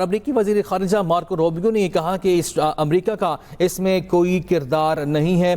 امریکی وزیر خارجہ مارکو روبیو نے یہ کہا کہ امریکہ کا اس میں کوئی کردار نہیں ہے۔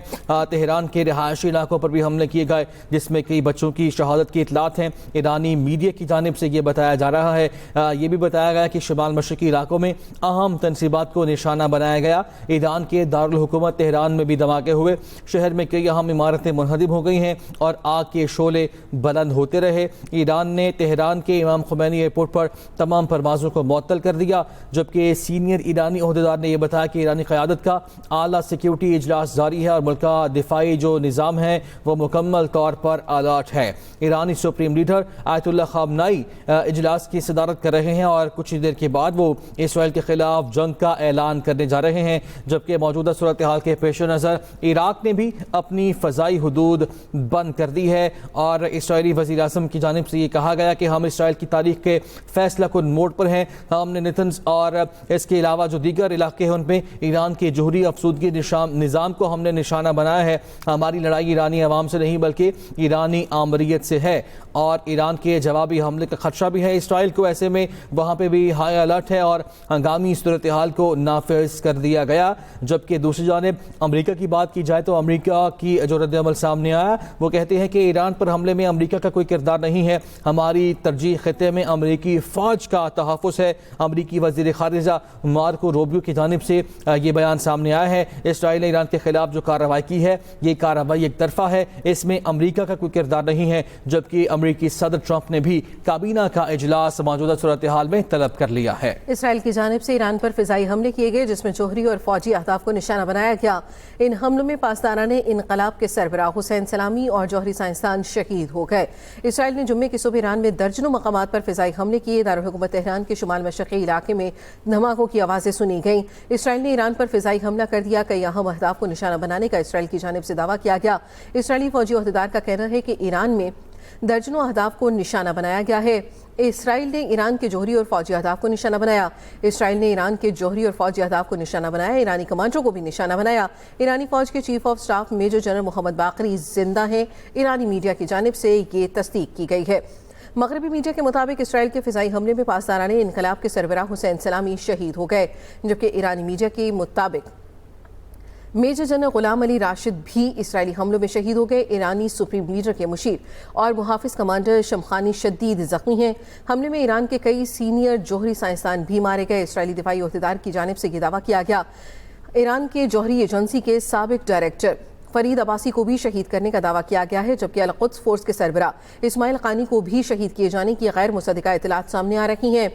تہران کے رہائشی علاقوں پر بھی حملے کیے گئے جس میں کئی بچوں کی شہادت کی اطلاعات ہیں۔ ایرانی میڈیا کی جانب سے یہ بتایا جا رہا ہے، یہ بھی بتایا گیا کہ شمال مشرقی علاقوں میں اہم تنصیبات کو نشانہ بنایا گیا۔ ایران کے دارالحکومت تہران میں بھی دھماکے ہوئے، شہر میں کئی اہم عمارتیں منہدم ہو گئی ہیں اور آگ کے شعلے بلند ہوتے رہے۔ ایران نے تہران کے امام خمینی ایئرپورٹ پر تمام پروازوں کو معطل کر دیا، جبکہ سینئر ایرانی عہدیدار نے یہ بتایا کہ ایرانی قیادت کا اعلیٰ سیکیورٹی اجلاس جاری ہے اور ملک کا دفاعی جو نظام ہے وہ مکمل طور پر الرٹ ہے۔ ایرانی سپریم لیڈر آیت اللہ خامنائی اجلاس کی صدارت کر رہے ہیں اور کچھ دیر کے بعد وہ اسرائیل کے خلاف جنگ کا اعلان کرنے جا رہے ہیں، جبکہ موجودہ صورتحال کے پیش نظر عراق نے بھی اپنی فضائی حدود بند کر دی ہے اور اسرائیلی وزیر اعظم کی جانب سے یہ کہا گیا کہ ہم اسرائیل کی تاریخ کے فیصلہ کن موڑ پر ہیں۔ ہم نے نتنز اور اس کے علاوہ جو دیگر علاقے ہیں ان میں ایران کے جوہری افسودگی نظام کو ہم نے نشانہ بنایا ہے۔ ہماری لڑائی ایرانی عوام سے نہیں بلکہ ایرانی آمریت سے ہے اور ایران کے جوابی حملے کا خدشہ بھی ہے اسرائیل کو، ایسے میں وہاں پہ بھی ہائی الرٹ ہے اور ہنگامی صورتحال کو نافذ کر دیا گیا۔ جبکہ دوسری جانب امریکہ کی بات کی جائے تو امریکہ کی جو رد عمل سامنے آیا وہ کہتے ہیں کہ ایران پر حملے میں امریکہ کا کوئی کردار نہیں ہے، ہماری ترجیح خطے میں امریکی فوج کا تحفظ ہے۔ امریکی وزیر خارجہ مارکو روبیو کی جانب سے یہ بیان سامنے آیا ہے۔ اسرائیل نے ایران کے خلاف جو کارروائی کی ہے یہ کارروائی ایک طرفہ ہے، اس میں امریکہ کا کوئی کردار نہیں ہے، جبکہ امریکی صدر ٹرمپ نے بھی کابینہ کا اجلاس موجودہ صورتحال میں طلب کر لیا ہے۔ اسرائیل کی جانب سے ایران پر فضائی حملے کیے گئے جس میں جوہری اور فوجی اہداف کو نشانہ بنایا گیا۔ ان حملوں میں پاسداران انقلاب کے سربراہ حسین سلامی اور جوہری سائنسدان شہید ہو گئے۔ اسرائیل نے جمعے کی صبح ایران میں درجنوں مقامات پر فضائی حملے کیے۔ دارالحکومت تہران کے شمال مشرقی علاقے میں دھماکوں کی آوازیں سنی گئیں۔ اسرائیل نے ایران پر فضائی حملہ کر دیا، کئی اہم اہداف کو نشانہ بنانے کا اسرائیل کی جانب سے دعویٰ کیا گیا۔ اسرائیلی فوجی عہدیدار کا کہنا ہے کہ ایران میں درجنوں اہداف کو نشانہ بنایا گیا ہے۔ اسرائیل نے ایران کے جوہری اور فوجی اہداف کو نشانہ بنایا۔ اسرائیل نے ایران کے جوہری اور فوجی اہداف کو نشانہ بنایا، ایرانی کمانڈروں کو بھی نشانہ بنایا۔ ایرانی فوج کے chief of staff major general Mohammad Bagheri زندہ ہیں، ایرانی میڈیا کی جانب سے یہ تصدیق کی گئی ہے۔ مغربی میڈیا کے مطابق اسرائیل کے فضائی حملے میں پاسداران انقلاب کے سربراہ حسین سلامی شہید ہو گئے، جبکہ ایرانی میڈیا کے مطابق میجر جنرل غلام علی راشد بھی اسرائیلی حملوں میں شہید ہو گئے۔ ایرانی سپریم لیڈر کے مشیر اور محافظ کمانڈر شمخانی شدید زخمی ہیں۔ حملے میں ایران کے کئی سینئر جوہری سائنسدان بھی مارے گئے۔ اسرائیلی دفاعی عہدیدار کی جانب سے یہ دعویٰ کیا گیا ایران کے جوہری ایجنسی کے سابق ڈائریکٹر فرید عباسی کو بھی شہید کرنے کا دعویٰ کیا گیا ہے، جبکہ القدس فورس کے سربراہ اسماعیل قانی کو بھی شہید کیے جانے کی غیر مصدقہ اطلاعات سامنے آ رہی ہیں۔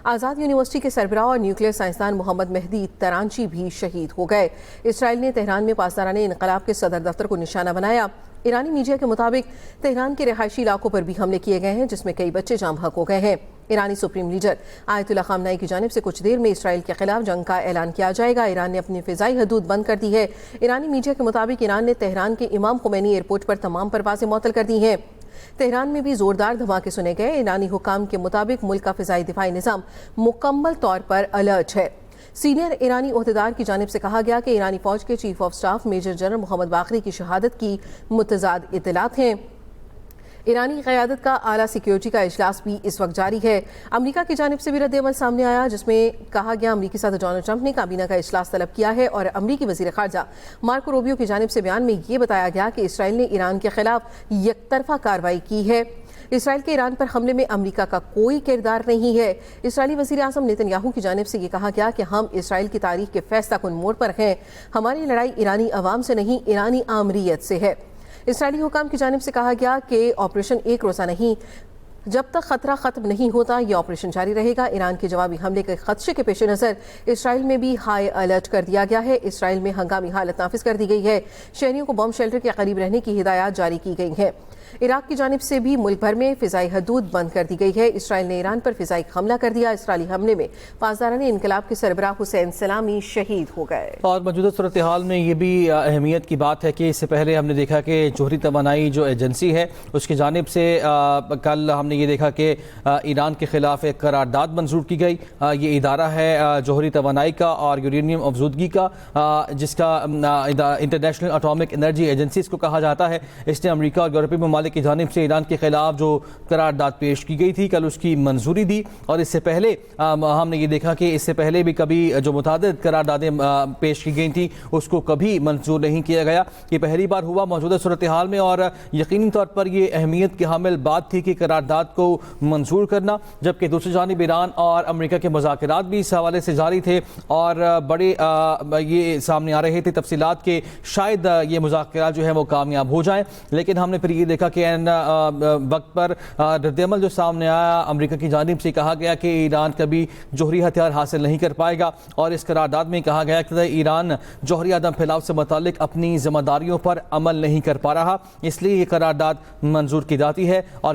آزاد یونیورسٹی کے سربراہ اور نیوکلیئر سائنسدان محمد مہدی ترانچی بھی شہید ہو گئے۔ اسرائیل نے تہران میں پاسداران انقلاب کے صدر دفتر کو نشانہ بنایا۔ ایرانی میڈیا کے مطابق تہران کے رہائشی علاقوں پر بھی حملے کیے گئے ہیں جس میں کئی بچے جاں بحق ہو گئے ہیں۔ ایرانی سپریم لیڈر آیت اللہ خامنائی کی جانب سے کچھ دیر میں اسرائیل کے خلاف جنگ کا اعلان کیا جائے گا۔ ایران نے اپنی فضائی حدود بند کر دی ہے۔ ایرانی میڈیا کے مطابق ایران نے تہران کے امام خمینی ایئرپورٹ پر تمام پروازیں معطل کر دی ہیں۔ تہران میں بھی زوردار دھماکے سنے گئے۔ ایرانی حکام کے مطابق ملک کا فضائی دفاعی نظام مکمل طور پر الرٹ ہے۔ سینئر ایرانی عہدیدار کی جانب سے کہا گیا کہ ایرانی فوج کے chief of staff major general Mohammad Bagheri کی شہادت کی متضاد اطلاعات ہیں۔ ایرانی قیادت کا اعلیٰ سیکیورٹی کا اجلاس بھی اس وقت جاری ہے۔ امریکہ کی جانب سے بھی رد عمل سامنے آیا جس میں کہا گیا امریکی صدر ڈونلڈ ٹرمپ نے کابینہ کا اجلاس طلب کیا ہے اور امریکی وزیر خارجہ مارکو روبیو کی جانب سے بیان میں یہ بتایا گیا کہ اسرائیل نے ایران کے خلاف یک طرفہ کارروائی کی ہے۔ اسرائیل کے ایران پر حملے میں امریکہ کا کوئی کردار نہیں ہے۔ اسرائیلی وزیر اعظم نیتن یاہو کی جانب سے یہ کہا گیا کہ ہم اسرائیل کی تاریخ کے فیصلہ کن موڑ پر ہیں، ہماری لڑائی ایرانی عوام سے نہیں ایرانی آمریت سے ہے۔ اسرائیلی حکام کی جانب سے کہا گیا کہ آپریشن ایک روزہ نہیں، جب تک خطرہ ختم نہیں ہوتا یہ آپریشن جاری رہے گا۔ ایران کے جوابی حملے کے خدشے کے پیش نظر اسرائیل میں بھی ہائی الرٹ کر دیا گیا ہے۔ اسرائیل میں ہنگامی حالت نافذ کر دی گئی ہے، شہریوں کو بم شیلٹر کے قریب رہنے کی ہدایات جاری کی گئی ہیں۔ عراق کی جانب سے بھی ملک بھر میں فضائی حدود بند کر دی گئی ہے۔ اسرائیل نے ایران پر فضائی حملہ کر دیا۔ اسرائیلی حملے میں پاسداران انقلاب کے سربراہ حسین سلامی شہید ہو گئے۔ اور موجودہ صورتحال میں یہ بھی اہمیت کی بات ہے کہ اس سے پہلے ہم نے دیکھا کہ جوہری توانائی جو ایجنسی ہے اس کی جانب سے کل ہم نے یہ دیکھا کہ ایران کے خلاف ایک قرارداد منظور کی گئی. یہ ادارہ ہے جوہری توانائی کا اور یورینیم افزودگی کا، جس کا انٹرنیشنل اٹامک انرجی ایجنسی اس کو کہا جاتا ہے. اس نے امریکہ اور یورپی ممالک کی جانب سے ایران کے خلاف جو قرارداد پیش کی گئی تھی کل اس کی منظوری دی. اور اس سے پہلے ہم نے یہ دیکھا کہ اس سے پہلے بھی کبھی جو متعدد قراردادیں پیش کی گئی تھیں اس کو کبھی منظور نہیں کیا گیا. یہ پہلی بار ہوا موجودہ صورتحال میں، اور یقینی طور پر یہ اہمیت کی حامل بات تھی کہ قرارداد کو منظور کرنا، جبکہ دوسری جانب ایران اور امریکہ کے مذاکرات بھی اس حوالے سے جاری تھے اور بڑے یہ سامنے آ رہے تھے تفصیلات کہ شاید یہ مذاکرات جو ہیں وہ کامیاب ہو جائیں. لیکن ہم نے پھر یہ دیکھا کہ وقت پر رد عمل جو سامنے آیا، امریکہ کی جانب سے کہا گیا کہ ایران کبھی جوہری ہتھیار حاصل نہیں کر پائے گا، اور اس قرارداد میں کہا گیا کہ ایران جوہری عدم پھیلاؤ سے متعلق اپنی ذمہ داریوں پر عمل نہیں کر پا رہا، اس لیے یہ قرارداد منظور کی جاتی ہے. اور